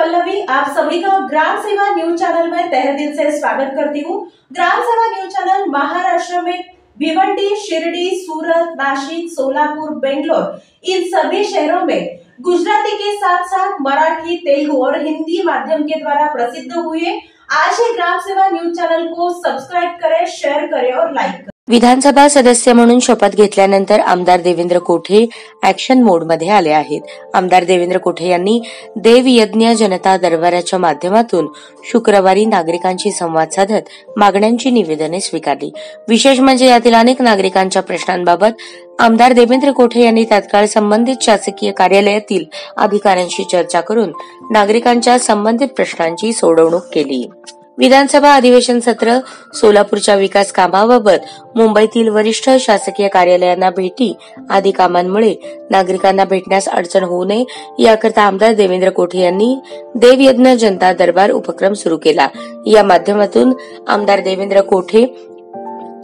पल्लवी, आप सभी का ग्राम सेवा न्यूज चैनल में तहे दिल से स्वागत करती हूँ। ग्राम सेवा न्यूज चैनल महाराष्ट्र में भिवंडी, शिरडी, सूरत, नासिक, सोलापुर, बेंगलोर इन सभी शहरों में गुजराती के साथ साथ मराठी, तेलुगु और हिंदी माध्यम के द्वारा प्रसिद्ध हुए। आज ही ग्राम सेवा न्यूज चैनल को सब्सक्राइब करें, शेयर करें और लाइक करें। विधानसभा सदस्य म्हणून शपथ घेतल्यानंतर आमदार देवेंद्र कोठे ऍक्शन मोड मध्ये आले आहेत। आमदार देवेंद्र कोठे यांनी देव यज्ञ जनता दरबाराच्या माध्यमातून शुक्रवारी नागरिकांशी संवाद साधत मागण्यांची निवेदने स्वीकारली। विशेष म्हणजे यातील अनेक नागरिकांच्या प्रश्नांबाबत आमदार देवेंद्र कोठे यांनी तात्काळ संबंधित शासकीय कार्यालयातील अधिकाऱ्यांशी चर्चा करून नागरिकांच्या संबंधित प्रश्नांची सोडवणूक केली। विधानसभा अधिवेशन सत्र, सोलापूरच्या विकास कामाबाबत मुंबईतील वरिष्ठ शासकीय कार्यालयांना भेटी आदी कामांमुळे नागरिकांना भेटण्यास अडचण होऊ नये याकरता आमदार देवेंद्र कोठे यांनी देवयज्ञ जनता दरबार उपक्रम सुरू केला। या माध्यमातून आमदार देवेंद्र कोठे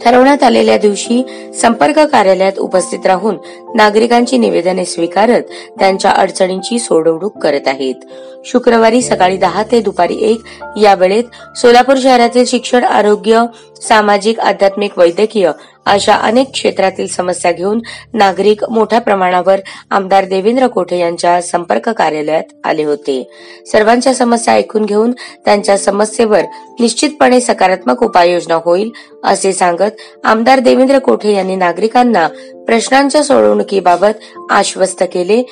ठरवण्यात आलेल्या दिवशी संपर्क कार्यालयात उपस्थित राहून नागरिकांची निवेदने स्वीकारत त्यांच्या अडचणींची सोडवणूक करत आहेत। शुक्रवारी सकाळी 10 ते दुपारी 1 या वेळेत सोलापूर शहरातील शिक्षण, आरोग्य, सामाजिक, आध्यात्मिक, वैद्यकीय अशा अनेक क्षेत्रातील समस्या घेऊन नागरिक मोठ्या प्रमाणावर आमदार देवेंद्र कोठे यांच्या संपर्क कार्यालयात आले होते। सर्वांच्या समस्या ऐकून घेऊन त्यांच्या समस्येवर निश्चितपणे सकारात्मक उपाययोजना होईल असे सांगत आमदार देवेंद्र कोठे यांनी नागरिकांना प्रश्नांच्या सोडवणुकीबाबत आश्वस्त केले,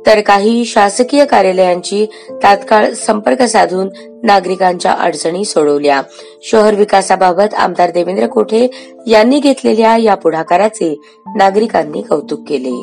तर काही शासकीय कार्यालयांची तात्काळ संपर्क साधून नागरिकांच्या अडचणी सोडवल्या। शहर विकासाबाबत आमदार देवेंद्र कोठे यांनी घेतलेल्या या पुढाकाराचे नागरिकांनी कौतुक केले।